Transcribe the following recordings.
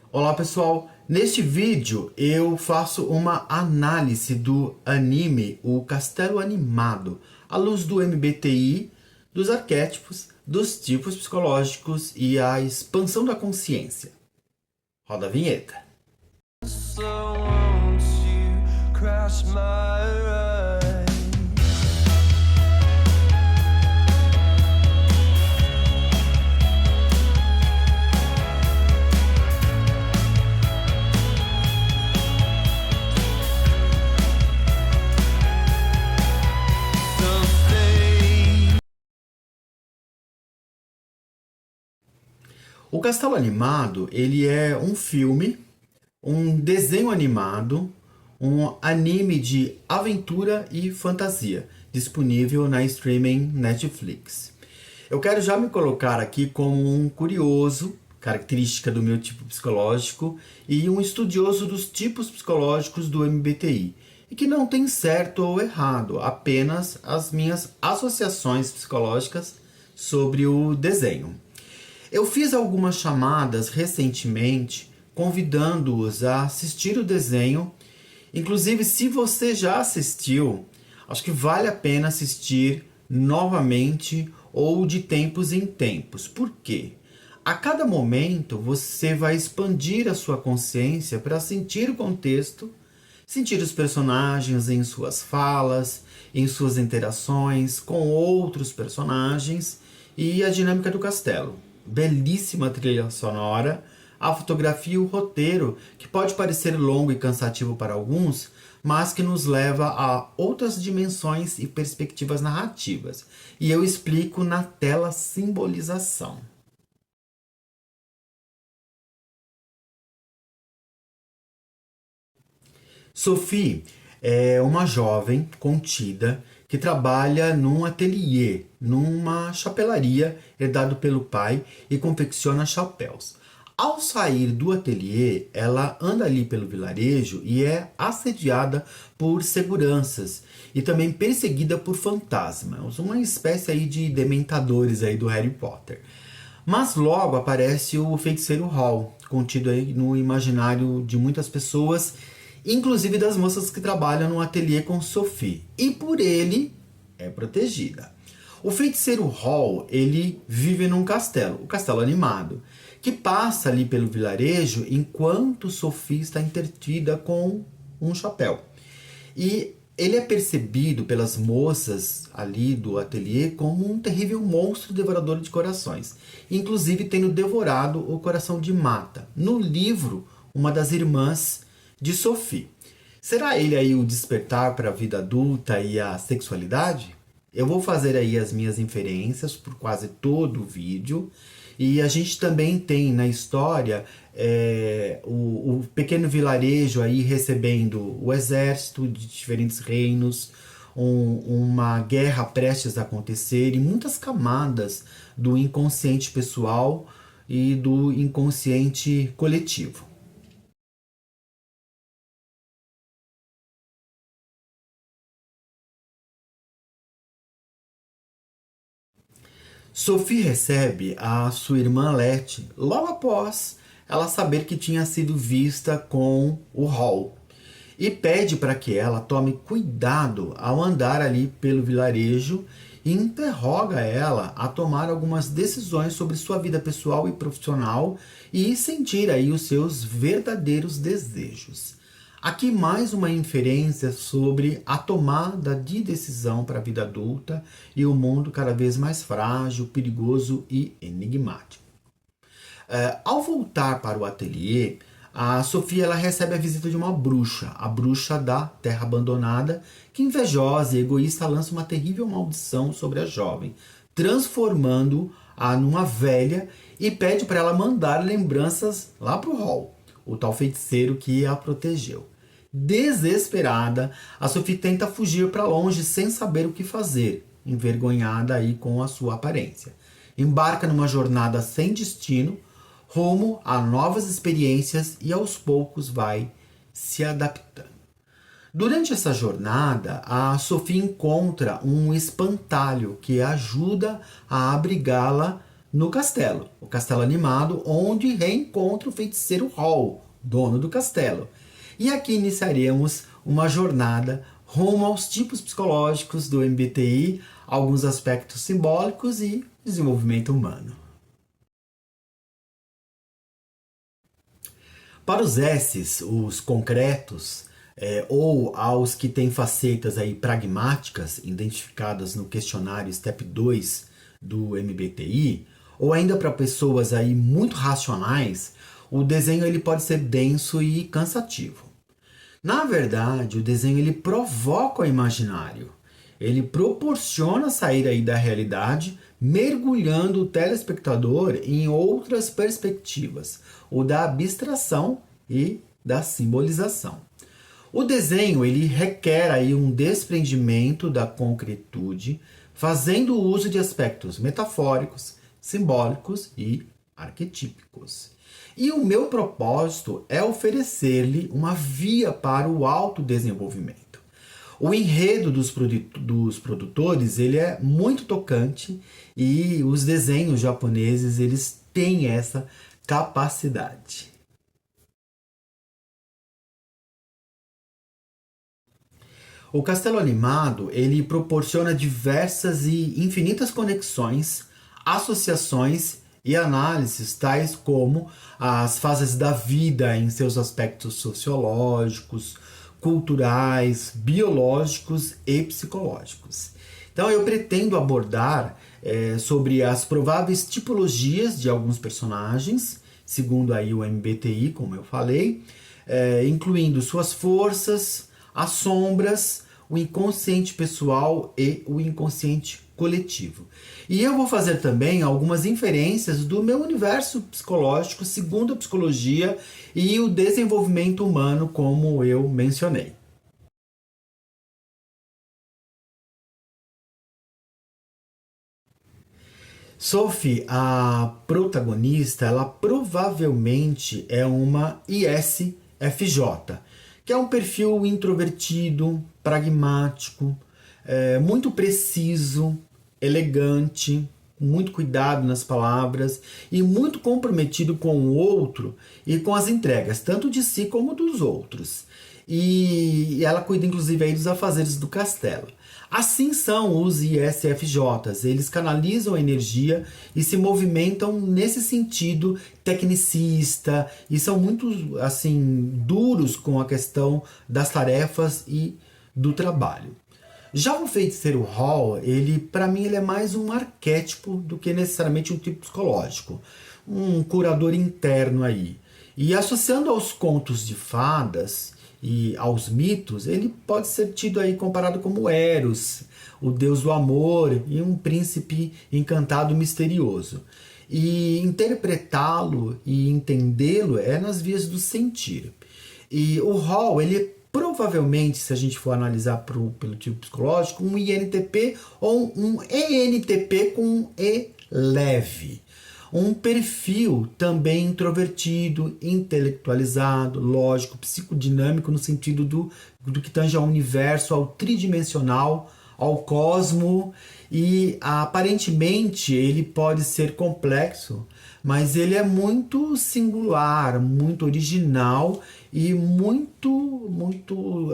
Olá pessoal, neste vídeo eu faço uma análise do anime O Castelo Animado, à luz do MBTI, dos arquétipos, dos tipos psicológicos e a expansão da consciência. Roda a vinheta. O Castelo Animado, ele é um filme, um desenho animado, um anime de aventura e fantasia, disponível na streaming Netflix. Eu quero já me colocar aqui como um curioso, característica do meu tipo psicológico, e um estudioso dos tipos psicológicos do MBTI, e que não tem certo ou errado, apenas as minhas associações psicológicas sobre o desenho. Eu fiz algumas chamadas recentemente, convidando-os a assistir o desenho. Inclusive, se você já assistiu, acho que vale a pena assistir novamente ou de tempos em tempos. Por quê? A cada momento você vai expandir a sua consciência para sentir o contexto, sentir os personagens em suas falas, em suas interações com outros personagens e a dinâmica do castelo. Belíssima trilha sonora, a fotografia e o roteiro, que pode parecer longo e cansativo para alguns, mas que nos leva a outras dimensões e perspectivas narrativas. E eu explico na tela simbolização. Sophie é uma jovem contida que trabalha num ateliê, numa chapelaria herdado pelo pai e confecciona chapéus. Ao sair do ateliê, ela anda ali pelo vilarejo e é assediada por seguranças e também perseguida por fantasmas, uma espécie aí de dementadores aí do Harry Potter. Mas logo aparece o feiticeiro Hall, contido aí no imaginário de muitas pessoas, inclusive das moças que trabalham no ateliê com Sophie, e por ele é protegida. O feiticeiro Hall, ele vive num castelo, o Castelo Animado, que passa ali pelo vilarejo enquanto Sophie está entretida com um chapéu. E ele é percebido pelas moças ali do ateliê como um terrível monstro devorador de corações, inclusive tendo devorado o coração de Mata, no livro Uma das Irmãs de Sophie. Será ele aí o despertar para a vida adulta e a sexualidade? Eu vou fazer aí as minhas inferências por quase todo o vídeo. E a gente também tem na história o pequeno vilarejo aí recebendo o exército de diferentes reinos, uma guerra prestes a acontecer e muitas camadas do inconsciente pessoal e do inconsciente coletivo. Sophie recebe a sua irmã Letty logo após ela saber que tinha sido vista com o Hall e pede para que ela tome cuidado ao andar ali pelo vilarejo e interroga ela a tomar algumas decisões sobre sua vida pessoal e profissional e sentir aí os seus verdadeiros desejos. Aqui mais uma inferência sobre a tomada de decisão para a vida adulta e o mundo cada vez mais frágil, perigoso e enigmático. Ao voltar para o ateliê, a Sophie ela recebe a visita de uma bruxa, a bruxa da Terra Abandonada, que invejosa e egoísta lança uma terrível maldição sobre a jovem, transformando-a numa velha e pede para ela mandar lembranças lá para o Hall, o tal feiticeiro que a protegeu. Desesperada, a Sophie tenta fugir para longe sem saber o que fazer, envergonhada aí com a sua aparência. Embarca numa jornada sem destino, rumo a novas experiências e aos poucos vai se adaptando. Durante essa jornada, a Sophie encontra um espantalho que ajuda a abrigá-la no castelo, o castelo animado, onde reencontra o feiticeiro Hall, dono do castelo. E aqui iniciaremos uma jornada rumo aos tipos psicológicos do MBTI, alguns aspectos simbólicos e desenvolvimento humano. Para os S's, os concretos, ou aos que têm facetas aí pragmáticas, identificadas no questionário Step 2 do MBTI, ou ainda para pessoas aí muito racionais, o desenho ele pode ser denso e cansativo. Na verdade, o desenho ele provoca o imaginário. Ele proporciona sair aí da realidade, mergulhando o telespectador em outras perspectivas, o da abstração e da simbolização. O desenho ele requer aí um desprendimento da concretude, fazendo uso de aspectos metafóricos, simbólicos e arquetípicos. E o meu propósito é oferecer-lhe uma via para o autodesenvolvimento. O enredo dos produtores ele é muito tocante e os desenhos japoneses eles têm essa capacidade. O castelo animado ele proporciona diversas e infinitas conexões, associações e análises tais como as fases da vida em seus aspectos sociológicos, culturais, biológicos e psicológicos. Então eu pretendo abordar sobre as prováveis tipologias de alguns personagens, segundo aí o MBTI, como eu falei, incluindo suas forças, as sombras, o inconsciente pessoal e o inconsciente coletivo. E eu vou fazer também algumas inferências do meu universo psicológico segundo a psicologia e o desenvolvimento humano, como eu mencionei. Sophie, a protagonista, ela provavelmente é uma ISFJ, que é um perfil introvertido, pragmático, muito preciso, elegante, com muito cuidado nas palavras e muito comprometido com o outro e com as entregas, tanto de si como dos outros. E ela cuida inclusive aí dos afazeres do castelo. Assim são os ISFJs, eles canalizam a energia e se movimentam nesse sentido tecnicista e são muito assim duros com a questão das tarefas e do trabalho. Já o feiticeiro Hall, ele para mim ele é mais um arquétipo do que necessariamente um tipo psicológico, um curador interno aí. E associando aos contos de fadas e aos mitos, ele pode ser tido aí comparado como Eros, o deus do amor e um príncipe encantado misterioso. E interpretá-lo e entendê-lo é nas vias do sentir. E o Hall, ele provavelmente, se a gente for analisar pelo tipo psicológico, um INTP ou um ENTP com um E leve. Um perfil também introvertido, intelectualizado, lógico, psicodinâmico no sentido do que tange ao universo, ao tridimensional, ao cosmo e aparentemente ele pode ser complexo, mas ele é muito singular, muito original e muito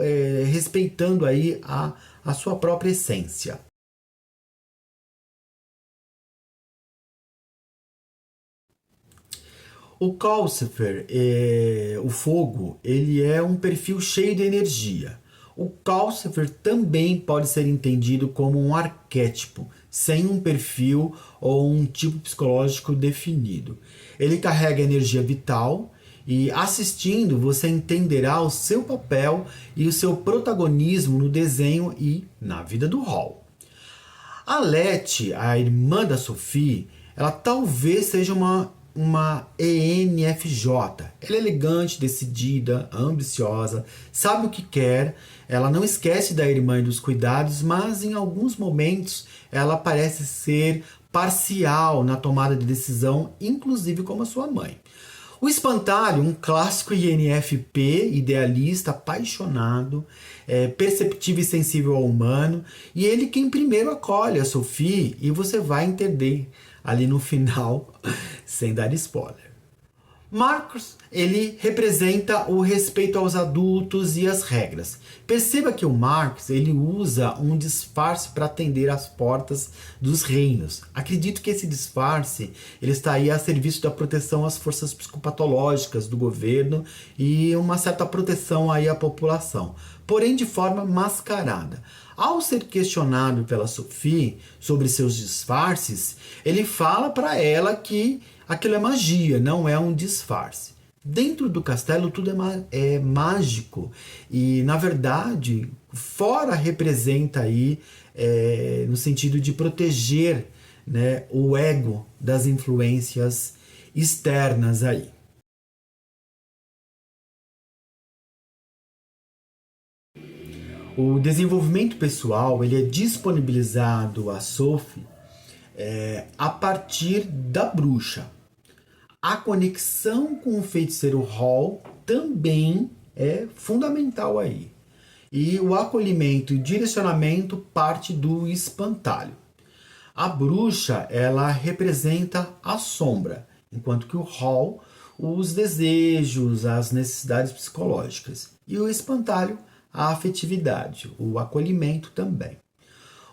respeitando aí a sua própria essência. O Calcifer, o fogo, ele é um perfil cheio de energia. O Calcifer também pode ser entendido como um arquétipo, sem um perfil ou um tipo psicológico definido. Ele carrega energia vital e assistindo você entenderá o seu papel e o seu protagonismo no desenho e na vida do Hall. A Letty, a irmã da Sophie, ela talvez seja uma ENFJ. Ela é elegante, decidida, ambiciosa, sabe o que quer, ela não esquece da irmã e dos cuidados, mas em alguns momentos ela parece ser parcial na tomada de decisão, inclusive como a sua mãe. O Espantalho, um clássico INFP, idealista, apaixonado, perceptivo e sensível ao humano, e ele quem primeiro acolhe a Sophie e você vai entender ali no final, sem dar spoiler. Marcos, ele representa o respeito aos adultos e as regras. Perceba que o Marcos, ele usa um disfarce para atender às portas dos reinos. Acredito que esse disfarce, ele está aí a serviço da proteção às forças psicopatológicas do governo e uma certa proteção aí à população, porém de forma mascarada. Ao ser questionado pela Sophie sobre seus disfarces, ele fala para ela que aquilo é magia, não é um disfarce. Dentro do castelo tudo é mágico e, na verdade, fora representa aí no sentido de proteger, né, o ego das influências externas aí. O desenvolvimento pessoal ele é disponibilizado a Sophie a partir da bruxa. A conexão com o feiticeiro Hall também é fundamental aí. E o acolhimento e direcionamento parte do espantalho. A bruxa, ela representa a sombra, enquanto que o Hall, os desejos, as necessidades psicológicas. E o espantalho, a afetividade, o acolhimento também.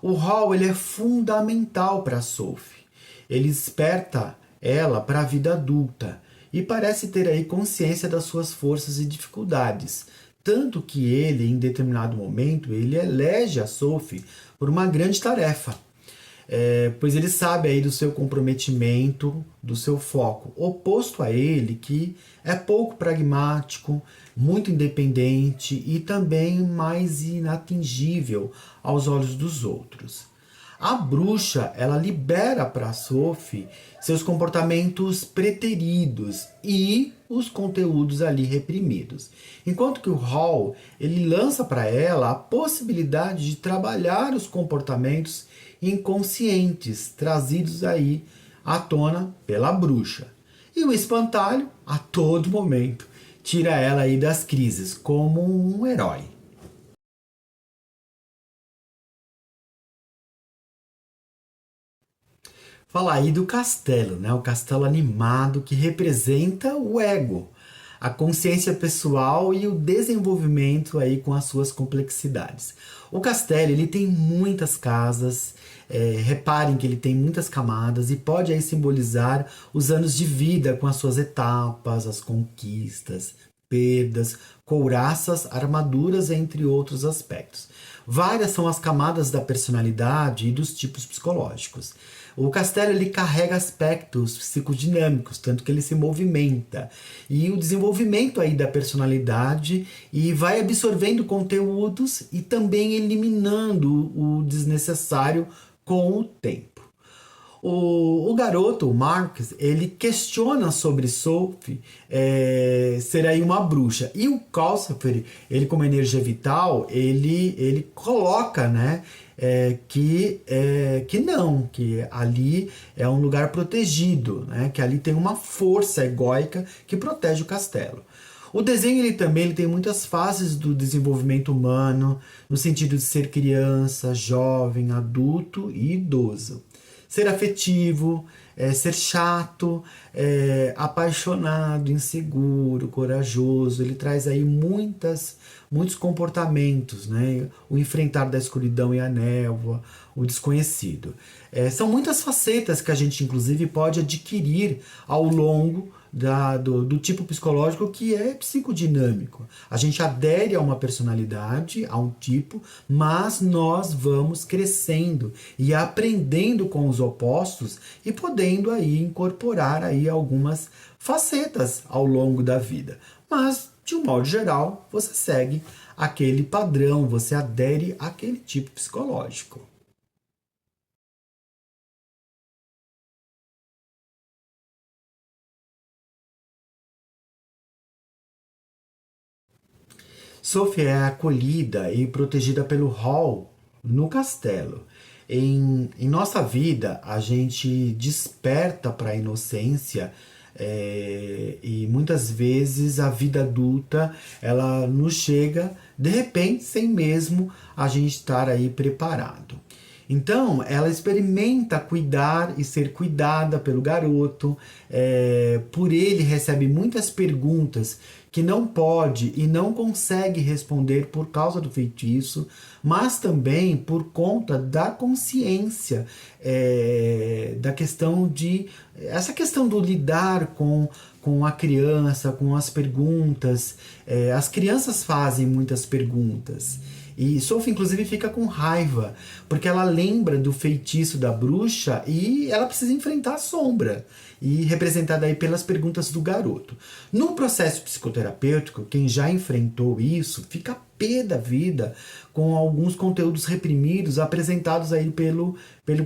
O Hall ele é fundamental para Sophie. Ele desperta ela para a vida adulta e parece ter aí consciência das suas forças e dificuldades. Tanto que ele, em determinado momento, ele elege a Sophie por uma grande tarefa. Pois ele sabe aí do seu comprometimento, do seu foco, oposto a ele, que é pouco pragmático, muito independente e também mais inatingível aos olhos dos outros. A bruxa, ela libera para Sophie seus comportamentos preteridos e os conteúdos ali reprimidos. Enquanto que o Hall, ele lança para ela a possibilidade de trabalhar os comportamentos inconscientes trazidos aí à tona pela bruxa. E o espantalho, a todo momento, tira ela aí das crises como um herói. Falar aí do castelo, né? O castelo animado que representa o ego, a consciência pessoal e o desenvolvimento aí com as suas complexidades. O castelo ele tem muitas casas, reparem que ele tem muitas camadas e pode aí simbolizar os anos de vida com as suas etapas, as conquistas, perdas, couraças, armaduras, entre outros aspectos. Várias são as camadas da personalidade e dos tipos psicológicos. O castelo ele carrega aspectos psicodinâmicos, tanto que ele se movimenta. E o desenvolvimento aí da personalidade e vai absorvendo conteúdos e também eliminando o desnecessário com o tempo. O garoto, o Marcus, ele questiona sobre Sophie ser aí uma bruxa. E o Calcifer, ele como energia vital, ele coloca, né, que não, que ali é um lugar protegido, né, que ali tem uma força egóica que protege o castelo. O desenho ele tem muitas fases do desenvolvimento humano, no sentido de ser criança, jovem, adulto e idoso. Ser afetivo, ser chato, apaixonado, inseguro, corajoso. Ele traz aí muitos comportamentos, né? O enfrentar da escuridão e a névoa, o desconhecido. São muitas facetas que a gente, inclusive, pode adquirir ao longo do tipo psicológico que é psicodinâmico. A gente adere a uma personalidade, a um tipo, mas nós vamos crescendo e aprendendo com os opostos e podendo aí incorporar aí algumas facetas ao longo da vida. Mas, de um modo geral, você segue aquele padrão, você adere àquele tipo psicológico. Sophie é acolhida e protegida pelo Hall no castelo. Em nossa vida, a gente desperta para a inocência e muitas vezes a vida adulta ela nos chega de repente sem mesmo a gente estar aí preparado. Então, ela experimenta cuidar e ser cuidada pelo garoto. Por ele, recebe muitas perguntas que não pode e não consegue responder por causa do feitiço, mas também por conta da consciência, da questão de. Essa questão do lidar com a criança, com as perguntas. As crianças fazem muitas perguntas. E Sophie, inclusive, fica com raiva, porque ela lembra do feitiço da bruxa e ela precisa enfrentar a sombra, e representada aí pelas perguntas do garoto. No processo psicoterapêutico, quem já enfrentou isso fica pé da vida com alguns conteúdos reprimidos apresentados aí pelo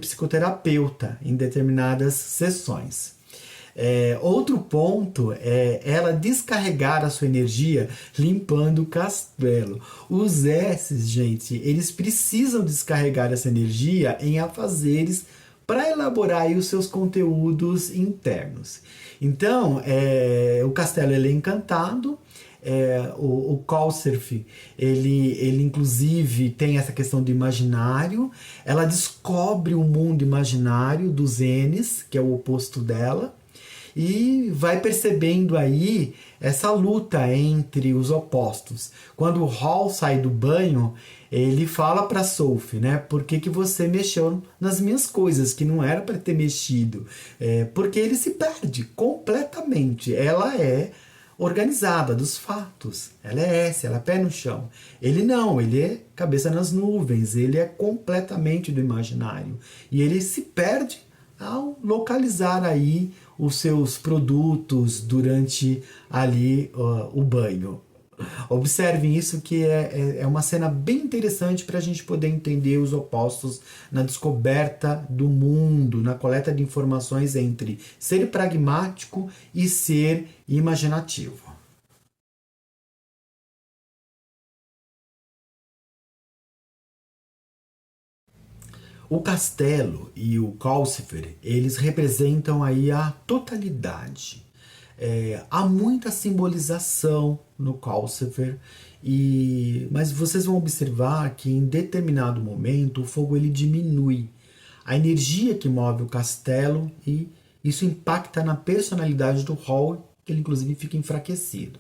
psicoterapeuta em determinadas sessões. Outro ponto é ela descarregar a sua energia limpando o castelo. Os S's, gente, eles precisam descarregar essa energia em afazeres para elaborar aí os seus conteúdos internos. Então, o castelo ele é encantado. O Couserf, ele inclusive tem essa questão do imaginário. Ela descobre o mundo imaginário dos N's, que é o oposto dela, e vai percebendo aí essa luta entre os opostos. Quando o Hall sai do banho, ele fala para Sophie, né? Por que você mexeu nas minhas coisas, que não era para ter mexido? Porque ele se perde completamente. Ela é organizada dos fatos. Ela é essa, ela é pé no chão. Ele não, ele é cabeça nas nuvens, ele é completamente do imaginário. E ele se perde ao localizar aí os seus produtos durante ali o banho. Observem isso, que é uma cena bem interessante para a gente poder entender os opostos na descoberta do mundo, na coleta de informações entre ser pragmático e ser imaginativo. O castelo e o Calcifer, eles representam aí a totalidade. Há muita simbolização no Calcifer, mas vocês vão observar que em determinado momento o fogo ele diminui. A energia que move o castelo, e isso impacta na personalidade do Hall, que ele inclusive fica enfraquecido.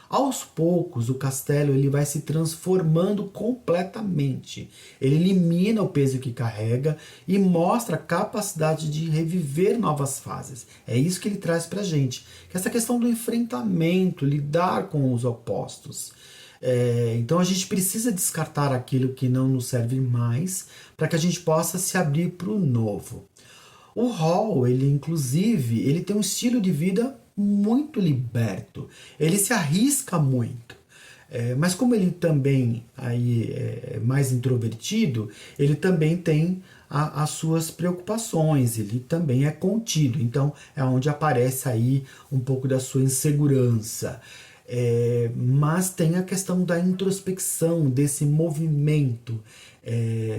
Aos poucos, o castelo ele vai se transformando completamente. Ele elimina o peso que carrega e mostra a capacidade de reviver novas fases. É isso que ele traz para a gente. Que essa questão do enfrentamento, lidar com os opostos. Então a gente precisa descartar aquilo que não nos serve mais para que a gente possa se abrir para o novo. O Hall, ele inclusive, ele tem um estilo de vida muito liberto. Ele se arrisca muito. Mas como ele também aí é mais introvertido, ele também tem as suas preocupações, ele também é contido. Então é onde aparece aí um pouco da sua insegurança. Mas tem a questão da introspecção, desse movimento.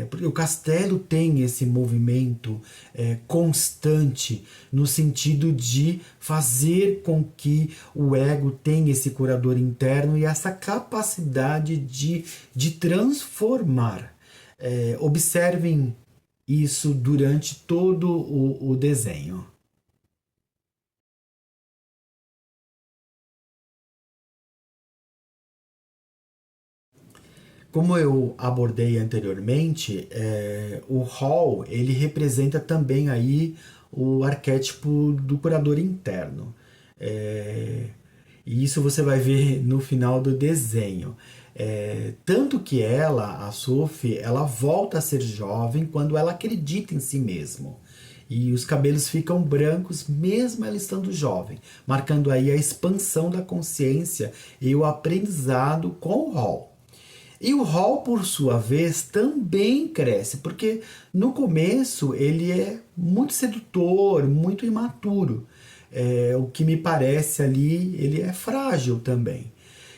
Porque o castelo tem esse movimento constante, no sentido de fazer com que o ego tenha esse curador interno e essa capacidade de transformar. Observem isso durante todo o desenho. Como eu abordei anteriormente, o Hall ele representa também aí o arquétipo do curador interno. É, e isso você vai ver no final do desenho. Tanto que ela, a Sophie, ela volta a ser jovem quando ela acredita em si mesma. E os cabelos ficam brancos mesmo ela estando jovem, marcando aí a expansão da consciência e o aprendizado com o Hall. E o Hall, por sua vez, também cresce, porque no começo ele é muito sedutor, muito imaturo. O que me parece ali, ele é frágil também.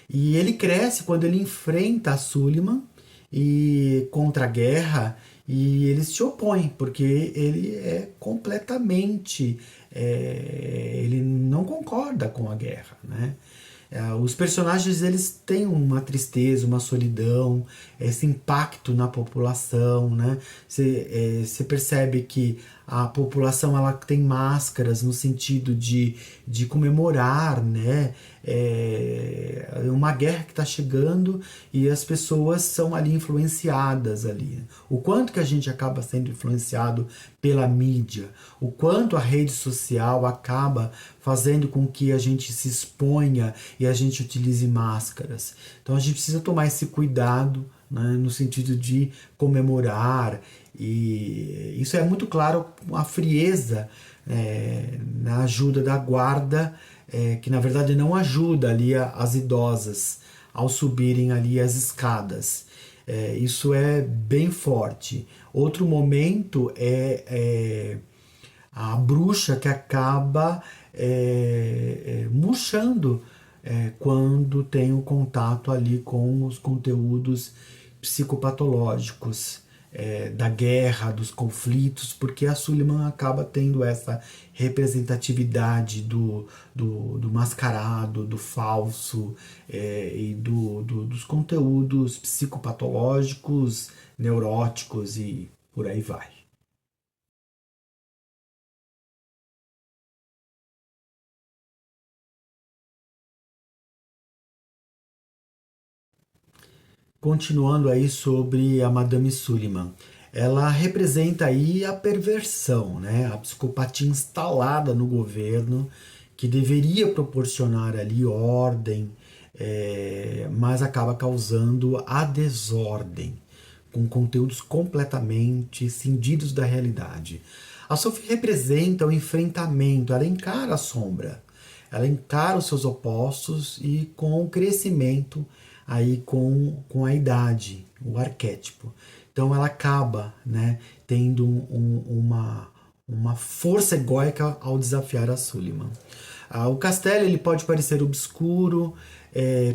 E ele cresce quando ele enfrenta a Suliman e contra a guerra, e eles se opõem, porque ele é completamente. Ele não concorda com a guerra, né? Os personagens eles têm uma tristeza, uma solidão, esse impacto na população, né? Você percebe que a população ela tem máscaras no sentido de comemorar, né? Uma guerra que está chegando e as pessoas são ali influenciadas ali. O quanto que a gente acaba sendo influenciado pela mídia, o quanto a rede social acaba fazendo com que a gente se exponha e a gente utilize máscaras. Então a gente precisa tomar esse cuidado, né, no sentido de comemorar, e isso é muito claro a frieza na ajuda da guarda, que na verdade não ajuda ali as idosas ao subirem ali as escadas. Isso é bem forte. Outro momento é a bruxa que acaba murchando quando tem o contato ali com os conteúdos psicopatológicos da guerra, dos conflitos, porque a Suliman acaba tendo essa representatividade do mascarado, do falso e dos conteúdos psicopatológicos, neuróticos e por aí vai. Continuando aí sobre a Madame Suliman, ela representa aí a perversão, né? A psicopatia instalada no governo que deveria proporcionar ali ordem, mas acaba causando a desordem, com conteúdos completamente cindidos da realidade. A Sophie representa o enfrentamento, ela encara a sombra, ela encara os seus opostos e com o crescimento aí com a idade, o arquétipo. Então ela acaba, né, tendo uma força egóica ao desafiar a Suliman. O castelo ele pode parecer obscuro,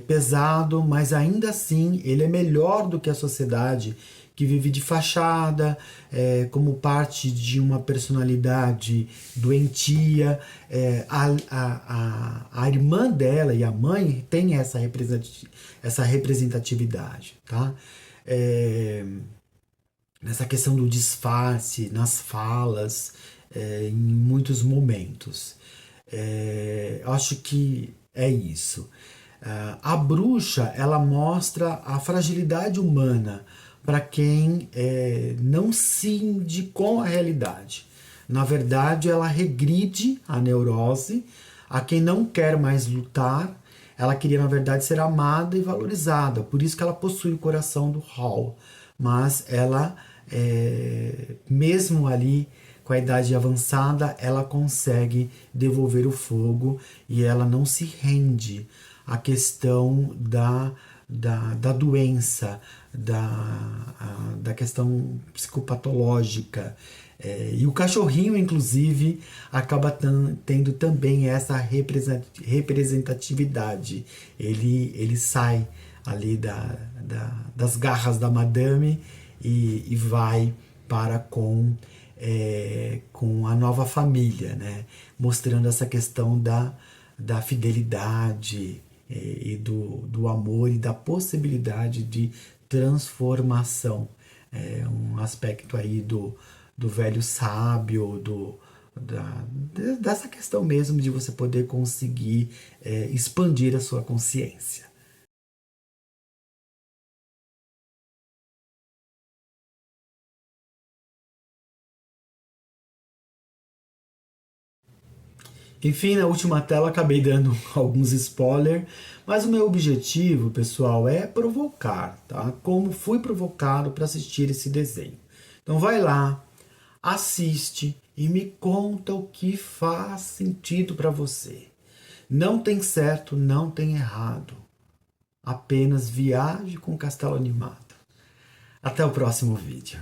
pesado, mas ainda assim ele é melhor do que a sociedade que vive de fachada, como parte de uma personalidade doentia. A irmã dela e a mãe têm essa representatividade, tá? Nessa questão do disfarce, nas falas, em muitos momentos. Acho que é isso. A bruxa ela mostra a fragilidade humana para quem não cinde com a realidade. Na verdade, ela regride a neurose a quem não quer mais lutar. Ela queria, na verdade, ser amada e valorizada. Por isso que ela possui o coração do Hall. Mas ela, mesmo ali com a idade avançada, ela consegue devolver o fogo e ela não se rende à questão da doença, da questão psicopatológica. E o cachorrinho, inclusive, acaba tendo também essa representatividade. Ele sai ali das garras da madame e vai para com a nova família, né? Mostrando essa questão da fidelidade e do amor e da possibilidade de transformação. Um aspecto aí do velho sábio, dessa questão mesmo de você poder conseguir expandir a sua consciência. Enfim, na última tela acabei dando alguns spoilers, mas o meu objetivo, pessoal, é provocar, tá? Como fui provocado para assistir esse desenho. Então vai lá, assiste e me conta o que faz sentido para você. Não tem certo, não tem errado. Apenas viaje com o castelo animado. Até o próximo vídeo.